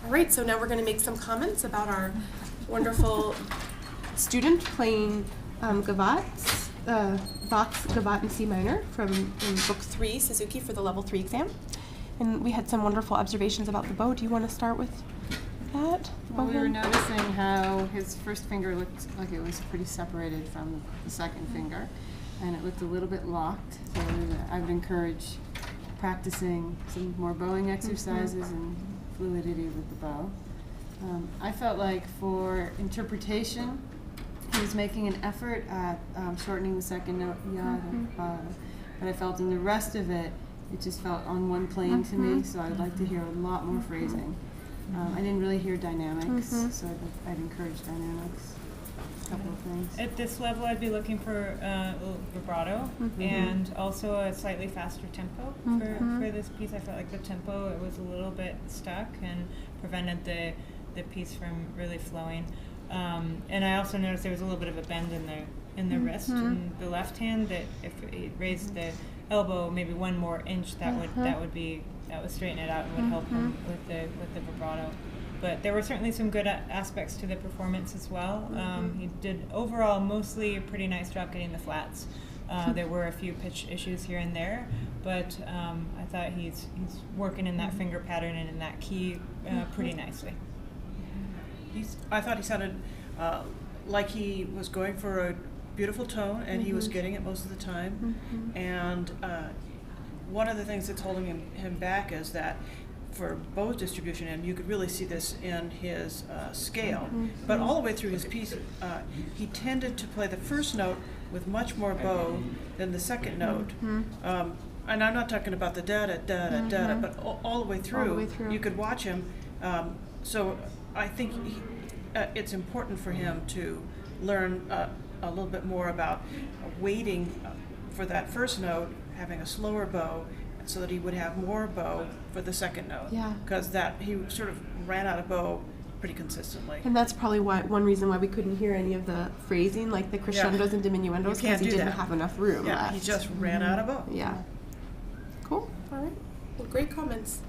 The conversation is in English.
All right, so now we're going to make some comments about our wonderful student playing Gavott's, Bach's Gavotte in C minor from Book 3, Suzuki, for the Level 3 exam. And we had some wonderful observations about the bow. Do you want to start with that? Well, we were noticing how his first finger looked like it was pretty separated from the second finger, and it looked a little bit locked. So I would encourage practicing some more bowing exercises and fluidity with the bow. I felt like for interpretation, he was making an effort at shortening the second note, yada, but I felt in the rest of it, it just felt on one plane to me, so I'd like to hear a lot more phrasing. I didn't really hear dynamics, so I'd encourage dynamics. A couple of things. At this level, I'd be looking for a little vibrato and also a slightly faster tempo for this piece. I felt like the tempo, it was a little bit stuck and prevented the piece from really flowing. And I also noticed there was a little bit of a bend in the wrist in the left hand, that if it raised the elbow maybe one more inch, that would straighten it out and would help him with the vibrato. But there were certainly some good aspects to the performance as well. He did overall mostly a pretty nice job getting the flats. There were a few pitch issues here and there, but I thought he's working in that finger pattern and in that key pretty nicely. I thought he sounded like he was going for a beautiful tone, and he was getting it most of the time. And one of the things that's holding him back is that for bow distribution, and you could really see this in his scale, but all the way through his piece, he tended to play the first note with much more bow than the second note. And I'm not talking about the da-da, da-da, da-da, but all the way through, you could watch him. So I think it's important for him to learn a little bit more about waiting for that first note, having a slower bow, so that he would have more bow for the second note. Yeah. Because he sort of ran out of bow pretty consistently. And that's probably one reason why we couldn't hear any of the phrasing, like the crescendos and diminuendos, because he didn't have enough room Yeah, left. he just ran out of bow. Yeah. Cool. All right. Well, great comments.